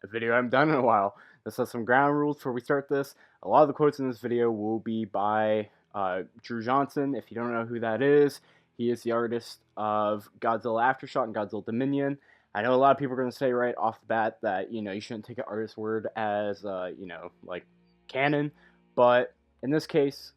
a video I haven't done in a while. This has some ground rules before we start this. A lot of the quotes in this video will be by Drew Johnson. If you don't know who that is, he is the artist of Godzilla Aftershock and Godzilla Dominion. I know a lot of people are going to say right off the bat that, you shouldn't take an artist's word as, like canon. But in this case,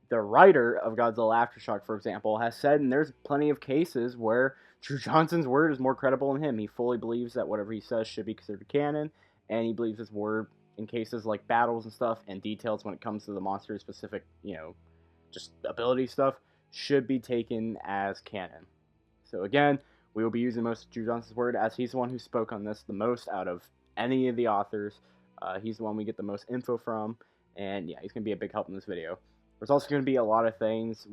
the writer of Godzilla Aftershock, for example, has said, and there's plenty of cases where Drew Johnson's word is more credible than him. He fully believes that whatever he says should be considered canon, and he believes his word in cases like battles and stuff, and details when it comes to the monster's specific, just ability stuff, should be taken as canon. So again, we will be using most of Drew Johnson's word, as he's the one who spoke on this the most out of any of the authors. He's the one we get the most info from, and yeah, he's going to be a big help in this video. There's also going to be a lot of things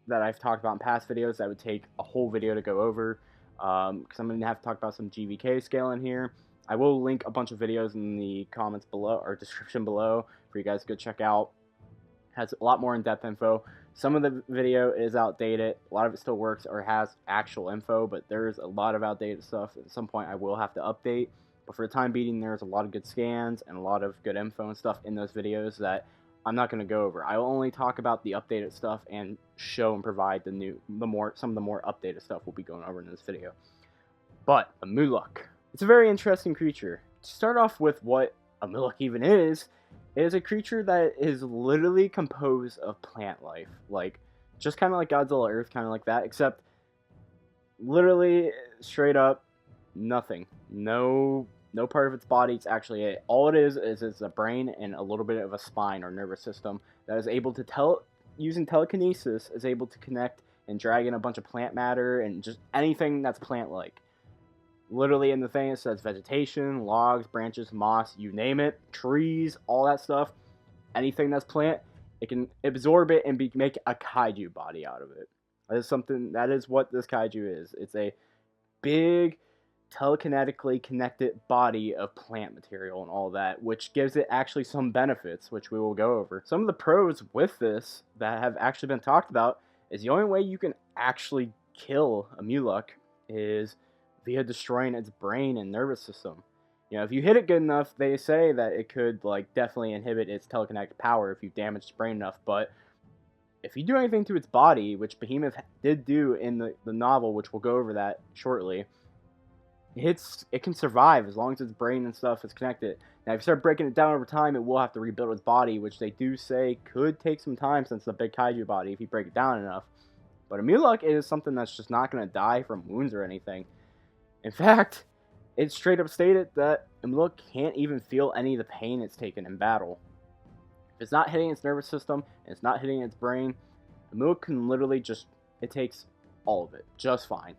that I've talked about in past videos that would take a whole video to go over, because I'm going to have to talk about some GVK scale in here. I will link a bunch of videos in the comments below, or description below, for you guys to go check out. It has a lot more in-depth info. Some of the video is outdated. A lot of it still works or has actual info, but there's a lot of outdated stuff. At some point I will have to update, but for the time being, there's a lot of good scans and a lot of good info and stuff in those videos that I'm not going to go over. I will only talk about the updated stuff and show and provide some of the more updated stuff we'll be going over in this video. But Amhuluk, it's a very interesting creature. To start off with, what Amhuluk even is a creature that is literally composed of plant life, like just kind of like Godzilla Earth, kind of like that, except literally straight up nothing. No part of its body it's actually it. All it is it's a brain and a little bit of a spine or nervous system that is able to using telekinesis, is able to connect and drag in a bunch of plant matter and just anything that's plant-like. Literally in the thing it says vegetation, logs, branches, moss, you name it, trees, all that stuff. Anything that's plant, it can absorb it and make a kaiju body out of it. That is what this kaiju is. It's a big telekinetically connected body of plant material and all that, which gives it actually some benefits, which we will go over. Some of the pros with this that have actually been talked about is the only way you can actually kill Amhuluk is via destroying its brain and nervous system. If you hit it good enough, they say that it could definitely inhibit its telekinetic power if you damage its brain enough, but if you do anything to its body, which Behemoth did do in the novel, which we'll go over that shortly, it can survive as long as its brain and stuff is connected. Now, if you start breaking it down over time, it will have to rebuild its body, which they do say could take some time since it's a big kaiju body if you break it down enough. But Amhuluk is something that's just not going to die from wounds or anything. In fact, it straight up stated that Amhuluk can't even feel any of the pain it's taken in battle. If it's not hitting its nervous system and it's not hitting its brain, Amhuluk can literally it takes all of it just fine.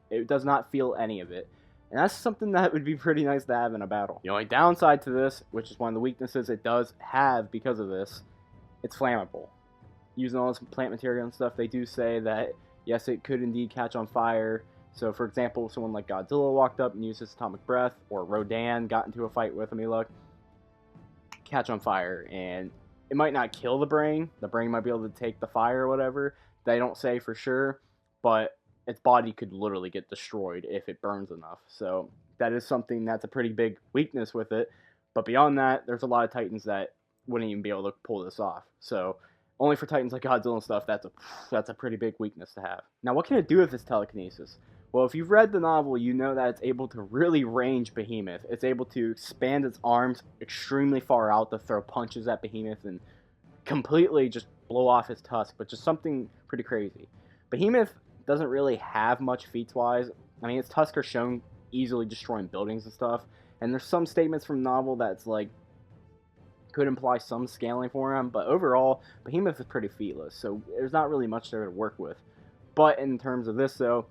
It does not feel any of it. And that's something that would be pretty nice to have in a battle. The only downside to this, which is one of the weaknesses it does have because of this, it's flammable. Using all this plant material and stuff, they do say that, yes, it could indeed catch on fire. So, for example, if someone like Godzilla walked up and used his atomic breath, or Rodan got into a fight with Amhuluk, catch on fire. And it might not kill the brain. The brain might be able to take the fire or whatever. They don't say for sure, but its body could literally get destroyed if it burns enough. So that is something that's a pretty big weakness with it. But beyond that, there's a lot of Titans that wouldn't even be able to pull this off. So only for Titans like Godzilla and stuff, that's a pretty big weakness to have. Now, what can it do with this telekinesis? Well, if you've read the novel, you know that it's able to really range Behemoth. It's able to expand its arms extremely far out to throw punches at Behemoth and completely just blow off his tusk, but just something pretty crazy. Behemoth doesn't really have much feats-wise. I mean, its tusks are shown easily destroying buildings and stuff, and there's some statements from the novel that's could imply some scaling for him, but overall, Behemoth is pretty featless, so there's not really much there to work with. But in terms of this, though,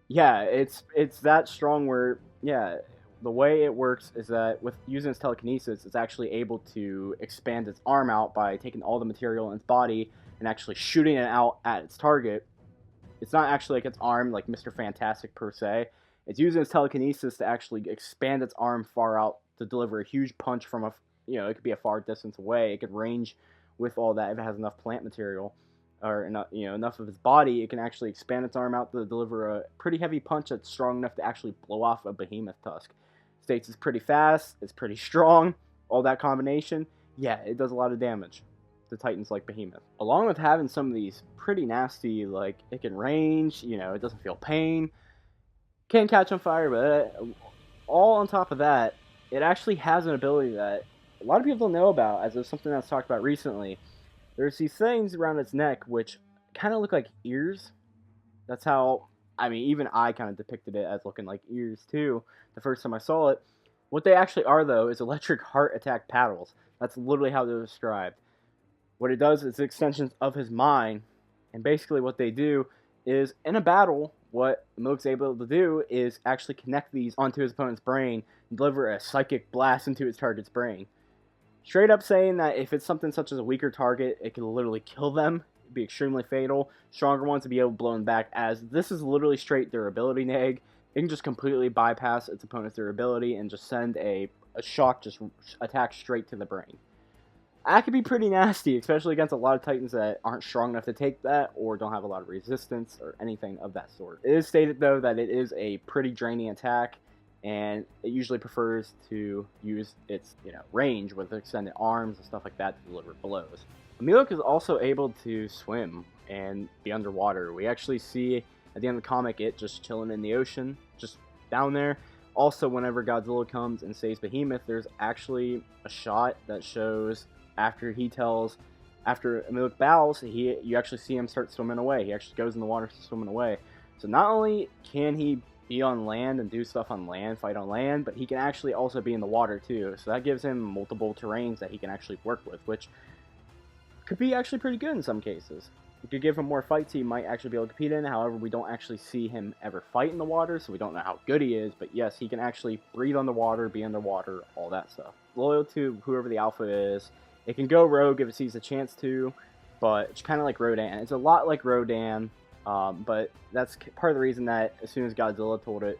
yeah, it's that strong where, yeah, the way it works is that with using its telekinesis, it's actually able to expand its arm out by taking all the material in its body and actually shooting it out at its target. It's not actually like its arm, like Mr. Fantastic per se. It's using its telekinesis to actually expand its arm far out to deliver a huge punch from it could be a far distance away. It could range with all that if it has enough plant material or enough of its body. It can actually expand its arm out to deliver a pretty heavy punch that's strong enough to actually blow off a Behemoth tusk. States it's pretty fast, it's pretty strong, all that combination. Yeah, it does a lot of damage to Titans like Behemoth. Along with having some of these pretty nasty, like, it can range, you know, it doesn't feel pain, can catch on fire, but all on top of that, it actually has an ability that a lot of people don't know about, as it's something that's talked about recently. There's these things around its neck which kind of look like ears. That's how, I mean, even I kind of depicted it as looking like ears too the first time I saw it. What they actually are, though, is electric heart attack paddles. That's literally how they're described. What it does is extensions of his mind, and basically what they do is, in a battle, what Amhuluk's able to do is actually connect these onto his opponent's brain and deliver a psychic blast into his target's brain. Straight up saying that if it's something such as a weaker target, it can literally kill them. It'd be extremely fatal. Stronger ones would be able to blow them back, as this is literally straight durability neg. It can just completely bypass its opponent's durability and just send a shock, just attack straight to the brain. That could be pretty nasty, especially against a lot of Titans that aren't strong enough to take that, or don't have a lot of resistance, or anything of that sort. It is stated, though, that it is a pretty draining attack, and it usually prefers to use its, range with extended arms and stuff like that to deliver blows. Amhuluk is also able to swim and be underwater. We actually see, at the end of the comic, it just chilling in the ocean, just down there. Also, whenever Godzilla comes and saves Behemoth, there's actually a shot that shows after Amhuluk bows, you actually see him start swimming away. He actually goes in the water swimming away. So not only can he be on land and do stuff on land, fight on land, but he can actually also be in the water too. So that gives him multiple terrains that he can actually work with, which could be actually pretty good in some cases. You could give him more fights he might actually be able to compete in. However, we don't actually see him ever fight in the water, so we don't know how good he is. But yes, he can actually breathe underwater, be underwater, all that stuff. Loyal to whoever the alpha is. It can go rogue if it sees a chance to, but it's kind of like Rodan. It's a lot like Rodan, but that's part of the reason that as soon as Godzilla told it,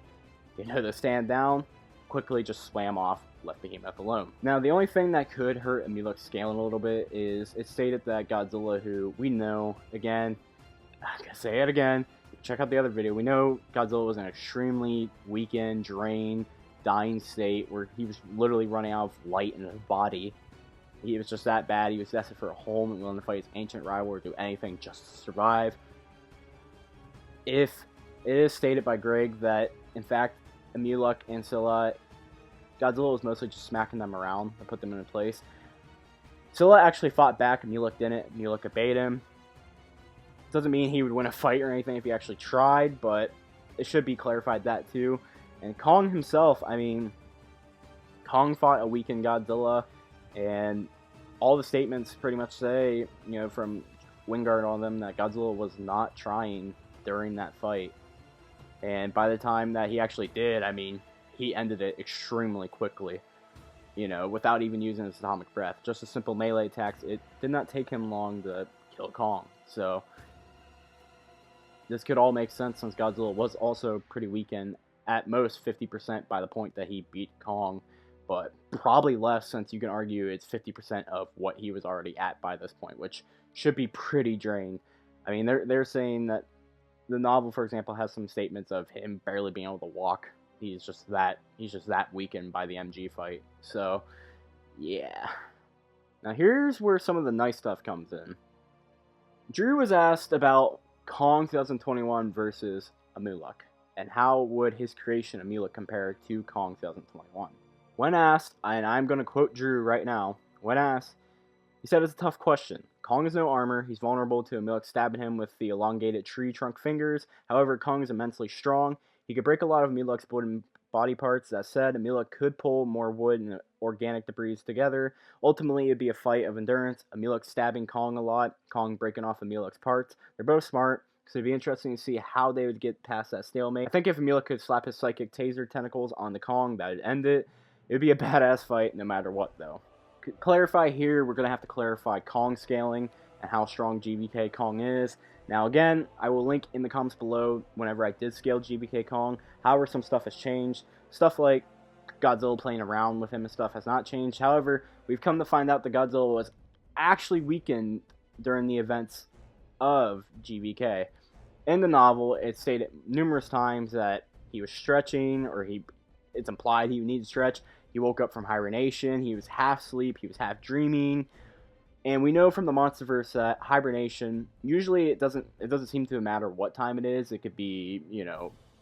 to stand down, quickly just swam off, left Behemoth alone. Now, the only thing that could hurt Amhuluk's scaling a little bit is it's stated that Godzilla, who we know, again, I'm gonna say it again, check out the other video, we know Godzilla was in an extremely weakened, drained, dying state where he was literally running out of light in his body. He was just that bad. He was destined for a home and willing to fight his ancient rival or do anything just to survive. If it is stated by Greg that, in fact, Amhuluk and Scylla, Godzilla was mostly just smacking them around to put them in place. Scylla actually fought back. Amhuluk didn't. Amhuluk obeyed him. Doesn't mean he would win a fight or anything if he actually tried, but it should be clarified that too. And Kong himself, I mean, Kong fought a weakened Godzilla. And all the statements pretty much say, from Wingard on them, that Godzilla was not trying during that fight. And by the time that he actually did, I mean, he ended it extremely quickly. Without even using his atomic breath. Just a simple melee attacks. It did not take him long to kill Kong. So, this could all make sense since Godzilla was also pretty weakened. At most 50% by the point that he beat Kong. But probably less, since you can argue it's 50% of what he was already at by this point, which should be pretty drained. I mean, they're saying that the novel, for example, has some statements of him barely being able to walk. He's just that weakened by the MG fight. So, yeah. Now here's where some of the nice stuff comes in. Drew was asked about Kong 2021 versus Amhuluk, and how would his creation Amhuluk compare to Kong 2021. When asked, and I'm going to quote Drew right now, when asked, he said it's a tough question. Kong has no armor. He's vulnerable to Amhuluk stabbing him with the elongated tree trunk fingers. However, Kong is immensely strong. He could break a lot of Amhuluk's wooden body parts. That said, Amhuluk could pull more wood and organic debris together. Ultimately, it'd be a fight of endurance. Amhuluk stabbing Kong a lot. Kong breaking off Amhuluk's parts. They're both smart. So it'd be interesting to see how they would get past that stalemate. I think if Amhuluk could slap his psychic taser tentacles on the Kong, that would end it. It would be a badass fight no matter what, though. Clarify here, we're going to have to clarify Kong scaling and how strong GBK Kong is. Now again, I will link in the comments below whenever I did scale GBK Kong. However, some stuff has changed. Stuff like Godzilla playing around with him and stuff has not changed. However, we've come to find out that Godzilla was actually weakened during the events of GBK. In the novel, it's stated numerous times that he was stretching, or he it's implied he needed stretch. He woke up from hibernation. He was half asleep. He was half dreaming. And we know from the Monsterverse that hibernation, usually it doesn't seem to matter what time it is. It could be,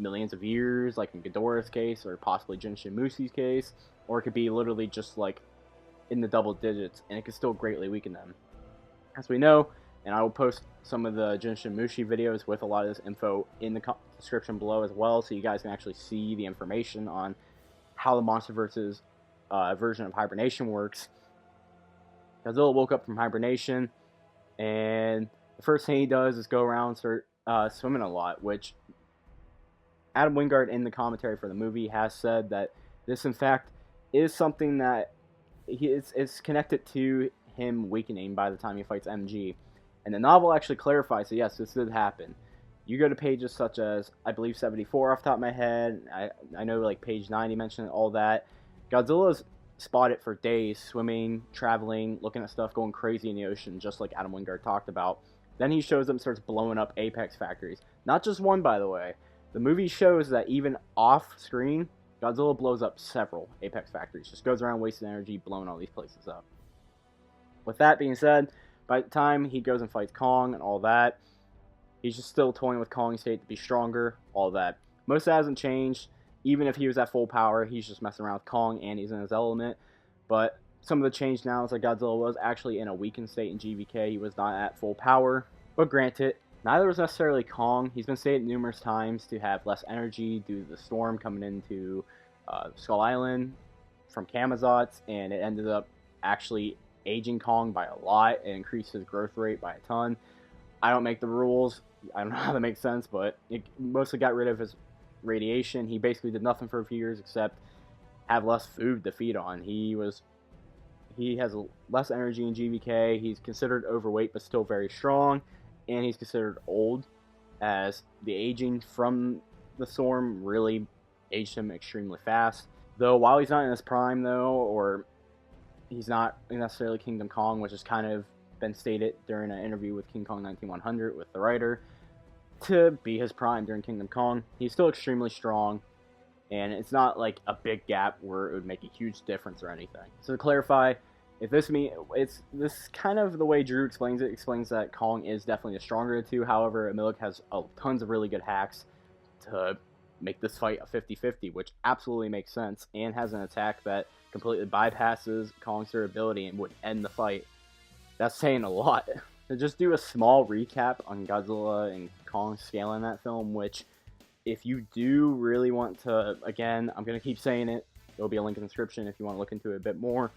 millions of years, like in Ghidorah's case, or possibly Jin Mushi's case, or it could be literally just like in the double digits, and it could still greatly weaken them. As we know, and I will post some of the Jin Mushi videos with a lot of this info in the description below as well, so you guys can actually see the information on how the Monsterverse's version of hibernation works. Godzilla woke up from hibernation, and the first thing he does is go around and start swimming a lot, which Adam Wingard in the commentary for the movie has said that this, in fact, is something that it's connected to him weakening by the time he fights MG. And the novel actually clarifies that, yes, this did happen. You go to pages such as, I believe, 74 off the top of my head. I know, like, page 90 mentioned all that. Godzilla's spotted for days, swimming, traveling, looking at stuff, going crazy in the ocean, just like Adam Wingard talked about. Then he shows up and starts blowing up Apex factories. Not just one, by the way. The movie shows that even off-screen, Godzilla blows up several Apex factories. Just goes around wasting energy, blowing all these places up. With that being said, by the time he goes and fights Kong and all that, he's just still toying with Kong's state to be stronger, all that. Most of that hasn't changed. Even if he was at full power, he's just messing around with Kong and he's in his element. But some of the change now is that Godzilla was actually in a weakened state in GVK. He was not at full power. But granted, neither was necessarily Kong. He's been stated numerous times to have less energy due to the storm coming into Skull Island from Kamazots, and it ended up actually aging Kong by a lot and increased his growth rate by a ton. I don't make the rules. I don't know how that makes sense, but it mostly got rid of his radiation. He basically did nothing for a few years except have less food to feed on. He has less energy in GVK. He's considered overweight but still very strong, and he's considered old, as the aging from the storm really aged him extremely fast. Though while he's not in his prime, though, or he's not necessarily Kingdom Kong, which has kind of been stated during an interview with King Kong 19100 with the writer, to be his prime during Kingdom Kong, he's still extremely strong, and it's not like a big gap where it would make a huge difference or anything. So to clarify, if this this kind of the way Drew explains it, explains that Kong is definitely the stronger of the two. However, Amhuluk has tons of really good hacks to make this fight a 50-50, which absolutely makes sense, and has an attack that completely bypasses Kong's durability and would end the fight. That's saying a lot. To just do a small recap on Godzilla and Kong scale in that film, which, if you do really want to, again, I'm going to keep saying it, there'll be a link in the description if you want to look into it a bit more.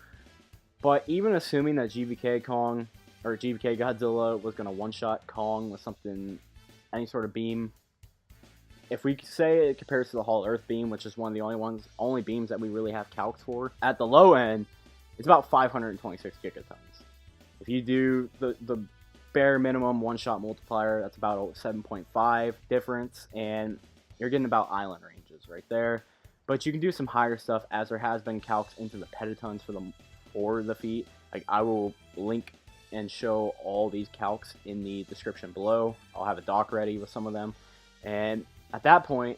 But even assuming that GVK Kong, or GVK Godzilla, was going to one-shot Kong with something, any sort of beam, if we say it compares to the Hollow Earth beam, which is one of the only beams that we really have calcs for, at the low end, it's about 526 gigatons. If you do the bare minimum one-shot multiplier, that's about a 7.5 difference, and you're getting about island ranges right there. But you can do some higher stuff, as there has been calcs into the petatons for the feat. Like, I will link and show all these calcs in the description below. I'll have a doc ready with some of them, and at that point,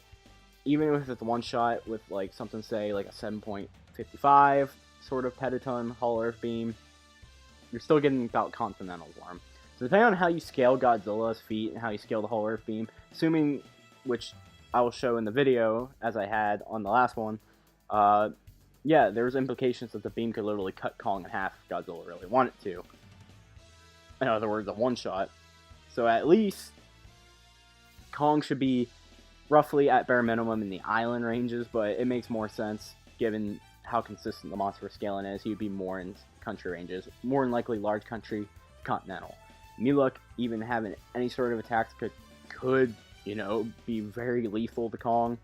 even if it's one shot with like something, say like a 7.55 sort of petaton Hollow Earth beam, you're still getting about continental warm. So depending on how you scale Godzilla's feat and how you scale the Hollow Earth beam, assuming, which I will show in the video as I had on the last one, yeah, there's implications that the beam could literally cut Kong in half if Godzilla really wanted to. In other words, a one shot. So at least Kong should be roughly at bare minimum in the island ranges, but it makes more sense given how consistent the monster scaling is. He would be more in country ranges, more than likely large country, continental. Amhuluk, even having any sort of attacks could be very lethal to Kong,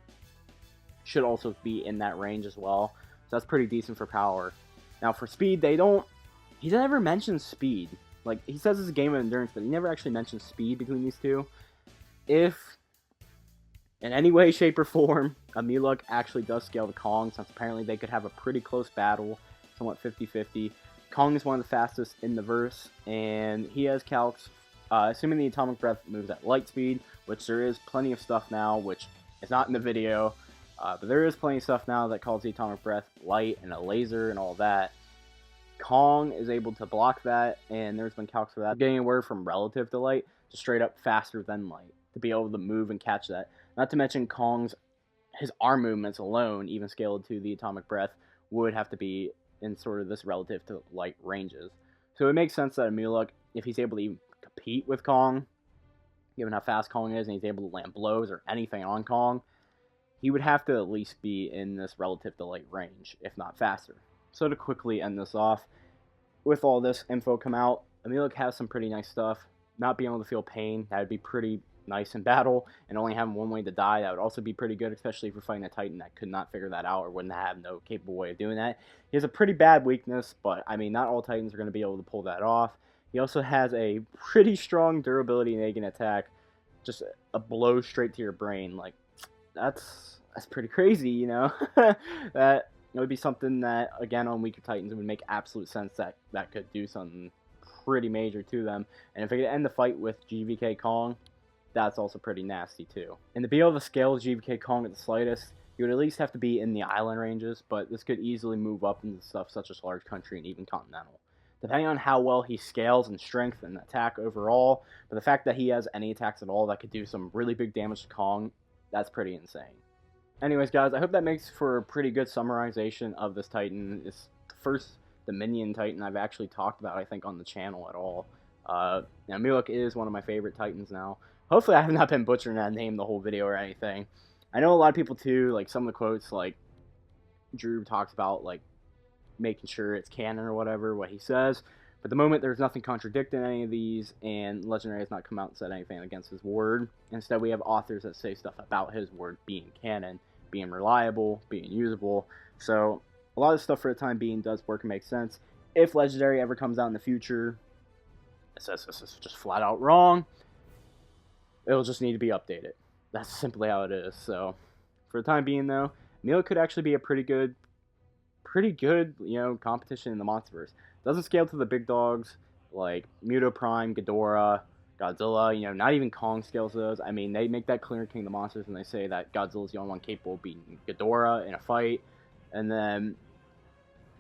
should also be in that range as well. So that's pretty decent for power. Now for speed, he never mentions speed. Like, he says it's a game of endurance, but he never actually mentions speed between these two. If in any way, shape, or form Amhuluk actually does scale to Kong, since apparently they could have a pretty close battle, somewhat 50-50. Kong is one of the fastest in the verse, and he has calcs, assuming the atomic breath moves at light speed, which there is plenty of stuff now, which is not in the video. But there is plenty of stuff now that calls the atomic breath light and a laser and all that. Kong is able to block that, and there's been calcs for that. Getting anywhere from relative to light to straight up faster than light to be able to move and catch that. Not to mention his arm movements alone, even scaled to the atomic breath, would have to be in sort of this relative to light ranges. So it makes sense that Amhuluk, if he's able to even compete with Kong, given how fast Kong is, and he's able to land blows or anything on Kong, he would have to at least be in this relative to light range, if not faster. So to quickly end this off, with all this info come out, Amhuluk has some pretty nice stuff. Not being able to feel pain, that would be pretty nice in battle, and only having one way to die, that would also be pretty good, especially if you're fighting a Titan that could not figure that out or wouldn't have no capable way of doing that. He has a pretty bad weakness, but I mean, not all Titans are going to be able to pull that off. He also has a pretty strong durability and egg attack, just a blow straight to your brain. Like, that's pretty crazy, you know? That it would be something that, again, on weaker Titans, it would make absolute sense that could do something pretty major to them. And if it could end the fight with GVK Kong, that's also pretty nasty too. And to be able to scale GVK Kong at the slightest, you would at least have to be in the island ranges, but this could easily move up into stuff such as large country and even continental. Depending on how well he scales in strength and attack overall, but the fact that he has any attacks at all that could do some really big damage to Kong, that's pretty insane. Anyways, guys, I hope that makes for a pretty good summarization of this Titan. It's the first Dominion Titan I've actually talked about, I think, on the channel at all. Amhuluk is one of my favorite Titans now. Hopefully I have not been butchering that name the whole video or anything. I know a lot of people too, like some of the quotes, like Drew talks about, like making sure it's canon or whatever, what he says. But at the moment, there's nothing contradicting any of these, and Legendary has not come out and said anything against his word. Instead, we have authors that say stuff about his word being canon, being reliable, being usable. So a lot of stuff for the time being does work and make sense. If Legendary ever comes out in the future, it says this is just flat out wrong, it'll just need to be updated. That's simply how it is. So for the time being, though, Amhuluk could actually be a pretty good, competition in the Monsterverse. Doesn't scale to the big dogs like Muto Prime, Ghidorah, Godzilla. Not even Kong scales to those. I mean, they make that clear in King of the Monsters when they say that Godzilla's the only one capable of beating Ghidorah in a fight. And then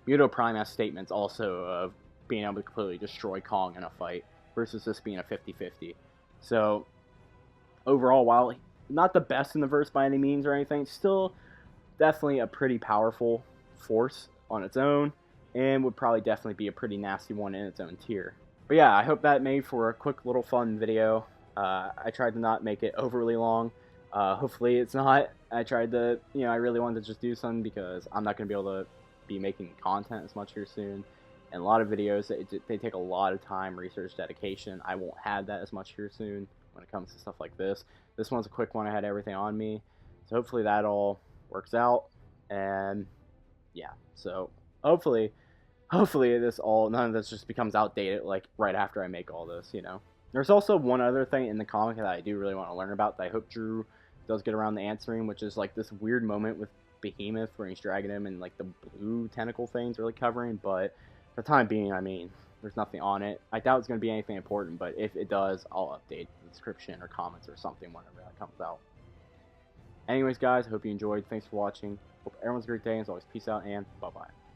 Muto Prime has statements also of being able to completely destroy Kong in a fight versus this being a 50-50. So overall, while not the best in the verse by any means or anything, still definitely a pretty powerful force on its own, and would probably definitely be a pretty nasty one in its own tier. But yeah, I hope that made for a quick little fun video. I tried to not make it overly long. Hopefully it's not. I tried to, I really wanted to just do something because I'm not going to be able to be making content as much here soon. And a lot of videos, they take a lot of time, research, dedication. I won't have that as much here soon when it comes to stuff like this. This one's a quick one. I had everything on me. So hopefully that all works out. And yeah, so hopefully none of this just becomes outdated like right after I make all this, There's also one other thing in the comic that I do really want to learn about that I hope Drew does get around to answering, which is like this weird moment with Behemoth where he's dragging him and like the blue tentacle thing's really covering, but for the time being, I mean, there's nothing on it. I doubt it's going to be anything important, but if it does, I'll update the description or comments or something whenever that comes out. Anyways, guys, I hope you enjoyed. Thanks for watching. Hope everyone's a great day, and as always, peace out and bye-bye.